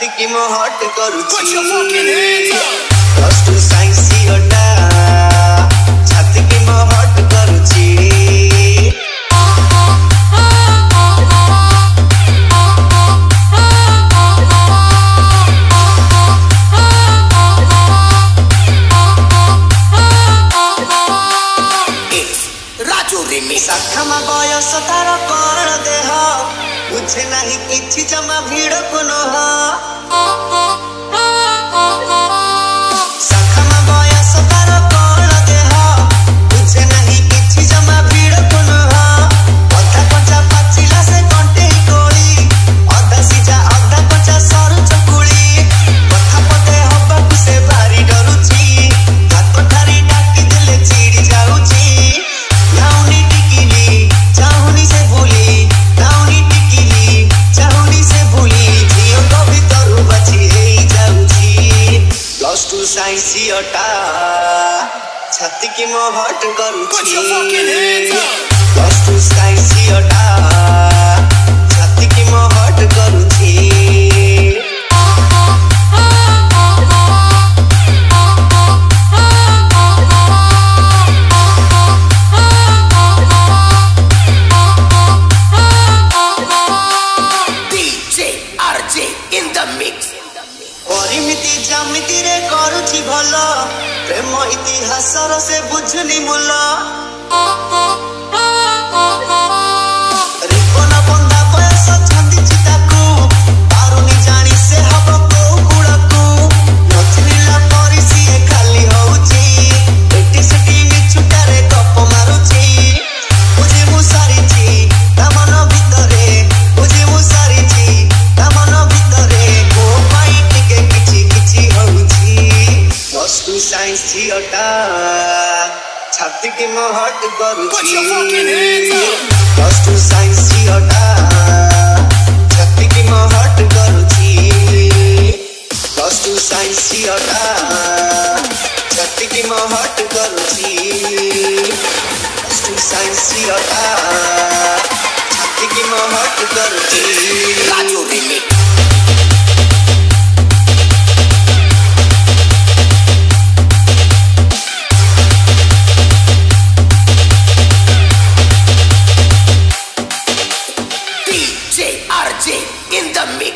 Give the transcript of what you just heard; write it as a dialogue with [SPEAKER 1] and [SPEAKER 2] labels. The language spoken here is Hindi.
[SPEAKER 1] छाती की मैं हट करूची
[SPEAKER 2] Put your fucking hands up.
[SPEAKER 1] Plus two science हटा छाती की मैं हट करूची शाखा बयस तार कण देह बुझे नहीं किछि जमा भीड़ को नह शाखा बयस तार कण देह बुझे नहीं किछि जमा भीड़ को नह अधा कच्चा पाचिला से कंटे कोली अधा सिजा अधा कच्चा सरू चकुली कथा पदे हबा से भारी डरुची हाथ ठारी डाकी देले चिड़ी जाउची नाउनी टिकिली चाहुनी से भूली नाउनी टिकिली चाहुनी से भूली जियो तो भीतर बची हेई जाउची प्लस टू साइंस हटा छाती की मैं हट
[SPEAKER 2] Put your
[SPEAKER 1] करूची
[SPEAKER 2] fucking hands up.
[SPEAKER 1] Plus two science हटा छाती की मैं हट करूची
[SPEAKER 2] DJ RJ in the mix.
[SPEAKER 1] परिमिति जामिति रे करूची भलो प्रेम इतिहास से बुझनी मूल रिपन बंदा बयस छंदी ताकू पारुनी जानी से हब को गुड़कू नथिला परिसी खाली होउची एटी सेटी मिछुटारे गप मारुची बुझी मु सारिची ता मन भितरे बुझी मु सारिची ता मन भितरे को पाई टिके किछि किछि होउची प्लस टू साइंस हटा छाती की मैं हट
[SPEAKER 2] Put
[SPEAKER 1] करूची
[SPEAKER 2] your fucking hands up.
[SPEAKER 1] Plus two science हटा छाती की मैं हट करूची प्लस टू साइंस हटा छाती की मैं हट करूची प्लस टू साइंस हटा छाती की मैं हट करूची
[SPEAKER 2] Raju remix. DJ RJ in the mix.